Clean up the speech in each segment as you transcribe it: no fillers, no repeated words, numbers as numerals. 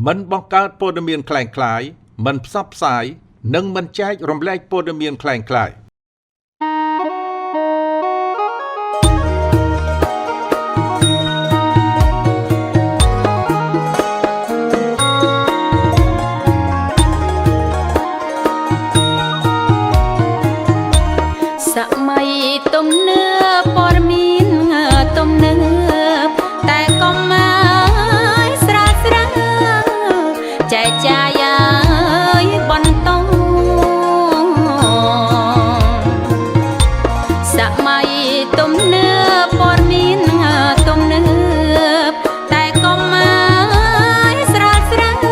មិនបង្កើតព័ត៌មានคล้ายៗមិនផ្សព្វផ្សាយនិងមិនចែករំលែកព័ត៌មានคล้ายៗសម័យទំនើបព័ត៌មានទំនើបតែកុំឲ្យស្រាលស្រាលចែកចាយឲ្យបន្តសម័យទំនើបព័ត៌មានទំនើបតែកុំឲ្យស្រាលស្រាល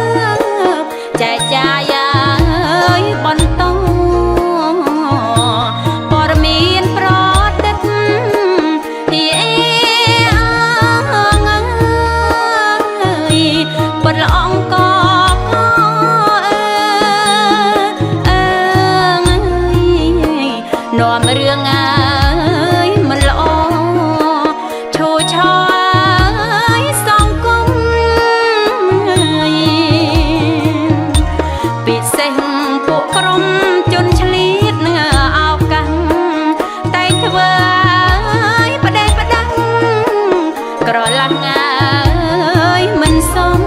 ចែកចាយឲ្យបន្តនាំរឿងអើយមិនល្អឈូឆាយសង្គមពិសេសពួកក្រុមជនឆ្លៀតនឹងឱកាសតែធ្វើឲ្យផ្ដេសផ្ដាំងក្រឡាំងអើយមិនសម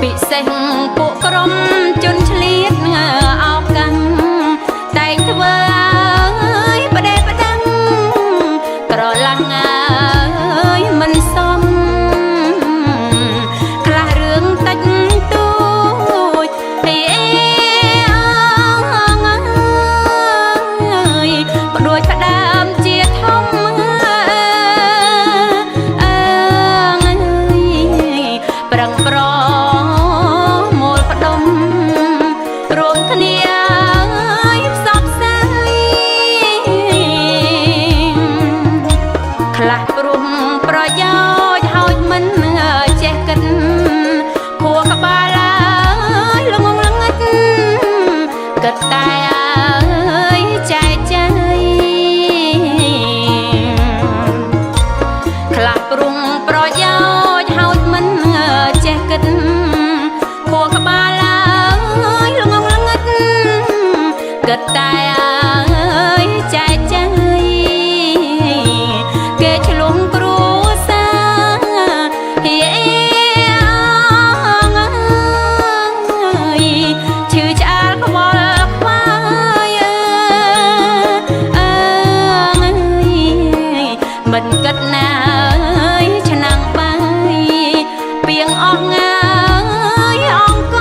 ពិសេសពួកក្រុមជនឆ្លៀតតែធ្វើឲ្យផ្ដេសផ្ដាំងក្រឡាំងអើយមិនសមខ្លះរឿងតិចតួចហើយផ្ដួចផ្ដើមជាធំប្រឹងប្រមូលផ្ដុំរួមគ្នាខ្លះព្រមប្រយោជន៍ហើយមិនចេះគិតខួរក្បាលហើយល្ងងល្ងិតគិតតែអើយចែកចាយខ្លះព្រមប្រយោជន៍ហើយមិនចេះគិតខួរក្បាលហើយល្ងងល្ងិតគិតតែអើយចែកចាយមិនគិតណាយឆ្នាំងបាយពីងអស់ងាយអង្គ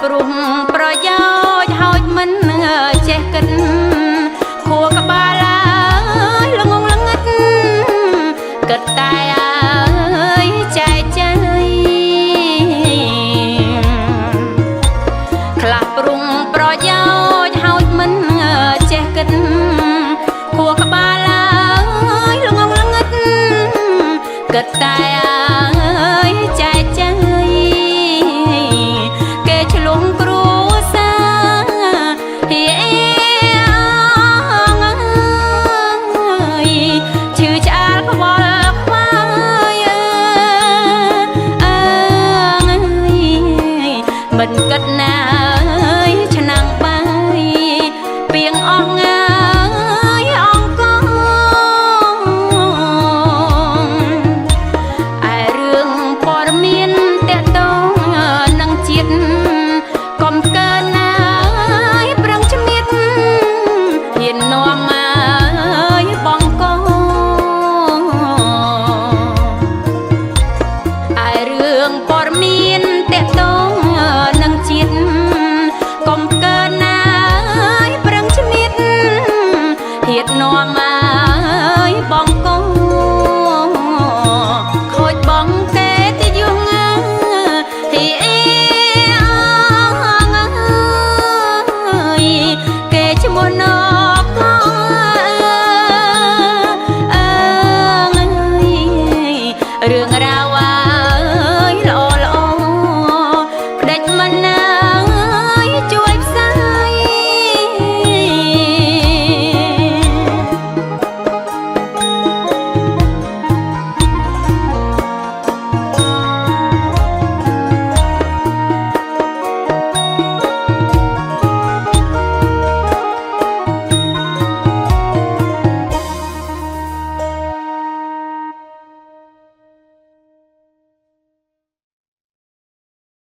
ព្រុងប្រយោជន៍ហើយមិនចេះគិតខួរក្បាលឡើយល្ងងល្ងិតគិតតែអើយចែកចាយខ្លះព្រុងប្រយោជន៍ហើយមិនចេះគិតខួរក្បាលឡើយល្ងងល្ងិតគិតតែ